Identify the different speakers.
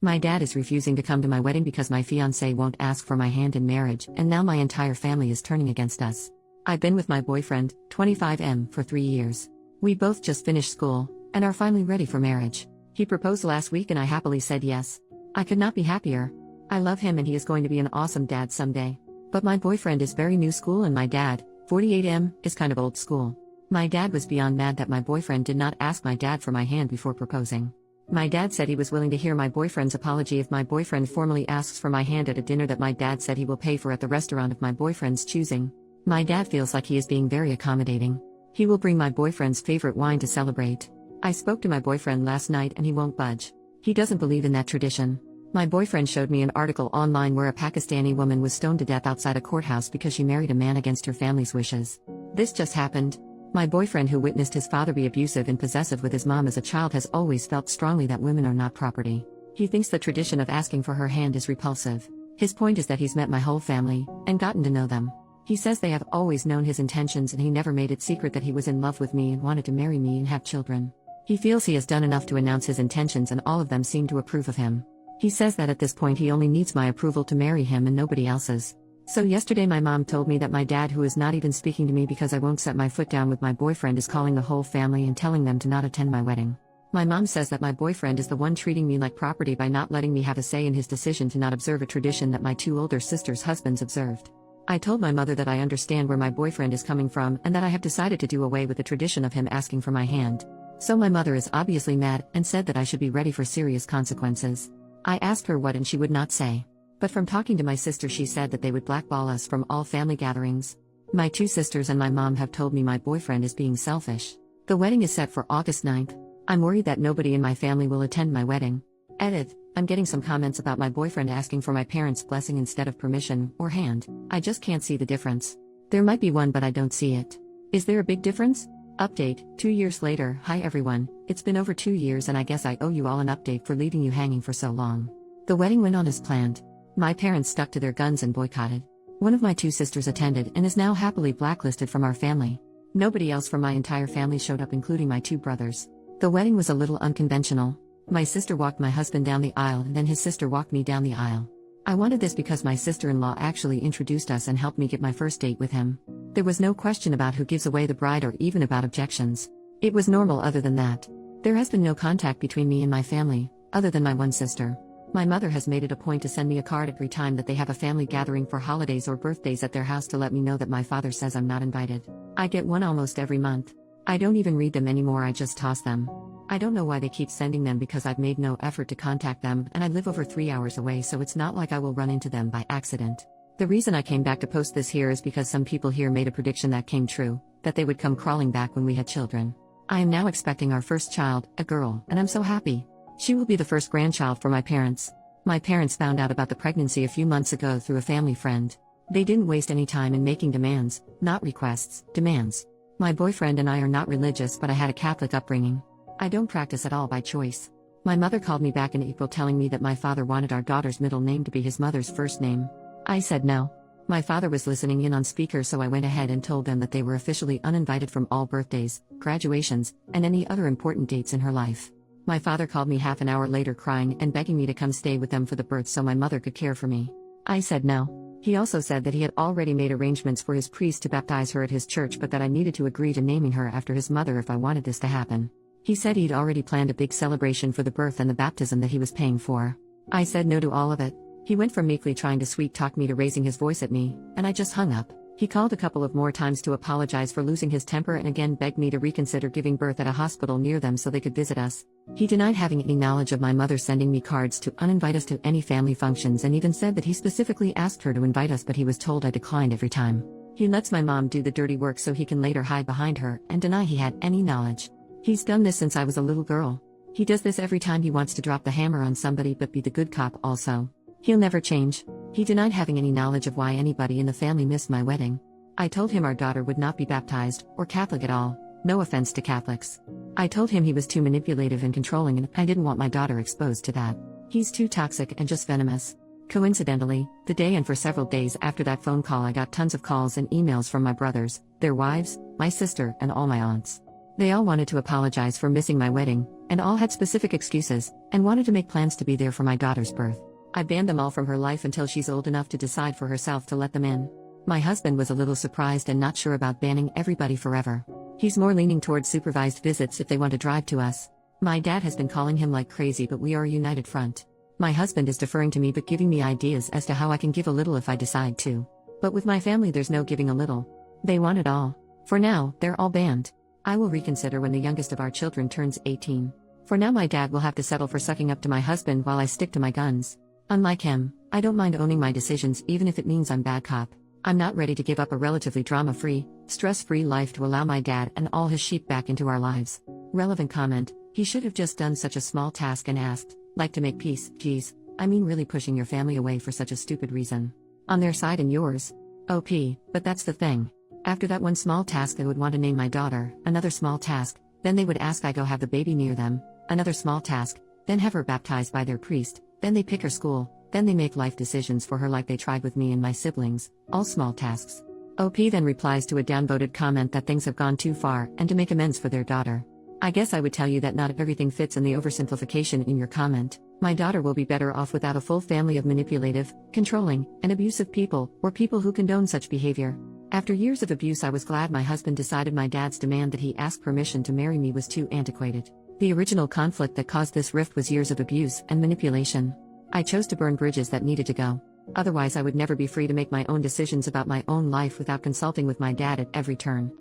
Speaker 1: My dad is refusing to come to my wedding because my fiancé won't ask for my hand in marriage, and now my entire family is turning against us. I've been with my boyfriend, 25M, for 3 years. We both just finished school, and are finally ready for marriage. He proposed last week and I happily said yes. I could not be happier. I love him and he is going to be an awesome dad someday. But my boyfriend is very new school and my dad, 48M, is kind of old school. My dad was beyond mad that my boyfriend did not ask my dad for my hand before proposing. My dad said he was willing to hear my boyfriend's apology if my boyfriend formally asks for my hand at a dinner that my dad said he will pay for at the restaurant of my boyfriend's choosing. My dad feels like he is being very accommodating. He will bring my boyfriend's favorite wine to celebrate. I spoke to my boyfriend last night and he won't budge. He doesn't believe in that tradition. My boyfriend showed me an article online where a Pakistani woman was stoned to death outside a courthouse because she married a man against her family's wishes. This just happened. My boyfriend, who witnessed his father be abusive and possessive with his mom as a child, has always felt strongly that women are not property. He thinks the tradition of asking for her hand is repulsive. His point is that he's met my whole family and gotten to know them. He says they have always known his intentions and he never made it secret that he was in love with me and wanted to marry me and have children. He feels he has done enough to announce his intentions and all of them seem to approve of him. He says that at this point he only needs my approval to marry him and nobody else's. So yesterday my mom told me that my dad, who is not even speaking to me because I won't set my foot down with my boyfriend, is calling the whole family and telling them to not attend my wedding. My mom says that my boyfriend is the one treating me like property by not letting me have a say in his decision to not observe a tradition that my 2 older sisters' husbands observed. I told my mother that I understand where my boyfriend is coming from and that I have decided to do away with the tradition of him asking for my hand. So my mother is obviously mad and said that I should be ready for serious consequences. I asked her what and she would not say. But from talking to my sister, she said that they would blackball us from all family gatherings. My 2 sisters and my mom have told me my boyfriend is being selfish. The wedding is set for August 9th. I'm worried that nobody in my family will attend my wedding. Edit. I'm getting some comments about my boyfriend asking for my parents' blessing instead of permission or hand. I just can't see the difference. There might be one, but I don't see it. Is there a big difference? Update. 2 years later. Hi everyone. It's been over 2 years and I guess I owe you all an update for leaving you hanging for so long. The wedding went on as planned. My parents stuck to their guns and boycotted. One of my 2 sisters attended and is now happily blacklisted from our family. Nobody else from my entire family showed up, including my 2 brothers. The wedding was a little unconventional. My sister walked my husband down the aisle and then his sister walked me down the aisle. I wanted this because my sister-in-law actually introduced us and helped me get my first date with him. There was no question about who gives away the bride or even about objections. It was normal other than that. There has been no contact between me and my family, other than my one sister. My mother has made it a point to send me a card every time that they have a family gathering for holidays or birthdays at their house to let me know that my father says I'm not invited. I get one almost every month. I don't even read them anymore, I just toss them. I don't know why they keep sending them because I've made no effort to contact them and I live over 3 hours away, so it's not like I will run into them by accident. The reason I came back to post this here is because some people here made a prediction that came true, that they would come crawling back when we had children. I am now expecting our first child, a girl, and I'm so happy. She will be the first grandchild for my parents. My parents found out about the pregnancy a few months ago through a family friend. They didn't waste any time in making demands, not requests, demands. My boyfriend and I are not religious, but I had a Catholic upbringing. I don't practice at all by choice. My mother called me back in April telling me that my father wanted our daughter's middle name to be his mother's first name. I said no. My father was listening in on speaker, so I went ahead and told them that they were officially uninvited from all birthdays, graduations, and any other important dates in her life. My father called me half an hour later crying and begging me to come stay with them for the birth so my mother could care for me. I said no. He also said that he had already made arrangements for his priest to baptize her at his church, but that I needed to agree to naming her after his mother if I wanted this to happen. He said he'd already planned a big celebration for the birth and the baptism that he was paying for. I said no to all of it. He went from meekly trying to sweet-talk me to raising his voice at me, and I just hung up. He called a couple of more times to apologize for losing his temper and again begged me to reconsider giving birth at a hospital near them so they could visit us. He denied having any knowledge of my mother sending me cards to uninvite us to any family functions and even said that he specifically asked her to invite us, but he was told I declined every time. He lets my mom do the dirty work so he can later hide behind her and deny he had any knowledge. He's done this since I was a little girl. He does this every time he wants to drop the hammer on somebody but be the good cop also. He'll never change. He denied having any knowledge of why anybody in the family missed my wedding. I told him our daughter would not be baptized, or Catholic at all, no offense to Catholics. I told him he was too manipulative and controlling and I didn't want my daughter exposed to that. He's too toxic and just venomous. Coincidentally, the day and for several days after that phone call I got tons of calls and emails from my brothers, their wives, my sister, and all my aunts. They all wanted to apologize for missing my wedding, and all had specific excuses, and wanted to make plans to be there for my daughter's birth. I banned them all from her life until she's old enough to decide for herself to let them in. My husband was a little surprised and not sure about banning everybody forever. He's more leaning towards supervised visits if they want to drive to us. My dad has been calling him like crazy, but we are a united front. My husband is deferring to me but giving me ideas as to how I can give a little if I decide to. But with my family there's no giving a little. They want it all. For now, they're all banned. I will reconsider when the youngest of our children turns 18. For now my dad will have to settle for sucking up to my husband while I stick to my guns. Unlike him, I don't mind owning my decisions even if it means I'm bad cop. I'm not ready to give up a relatively drama-free, stress-free life to allow my dad and all his sheep back into our lives. Relevant comment: he should have just done such a small task and asked, like to make peace. Geez, I mean really pushing your family away for such a stupid reason. On their side and yours. OP, but that's the thing. After that one small task they would want to name my daughter, another small task, then they would ask I go have the baby near them, another small task, then have her baptized by their priest, then they pick her school, then they make life decisions for her like they tried with me and my siblings, all small tasks. OP then replies to a downvoted comment that things have gone too far and to make amends for their daughter. I guess I would tell you that not everything fits in the oversimplification in your comment. My daughter will be better off without a full family of manipulative, controlling, and abusive people, or people who condone such behavior. After years of abuse I was glad my husband decided my dad's demand that he ask permission to marry me was too antiquated. The original conflict that caused this rift was years of abuse and manipulation. I chose to burn bridges that needed to go. Otherwise I would never be free to make my own decisions about my own life without consulting with my dad at every turn.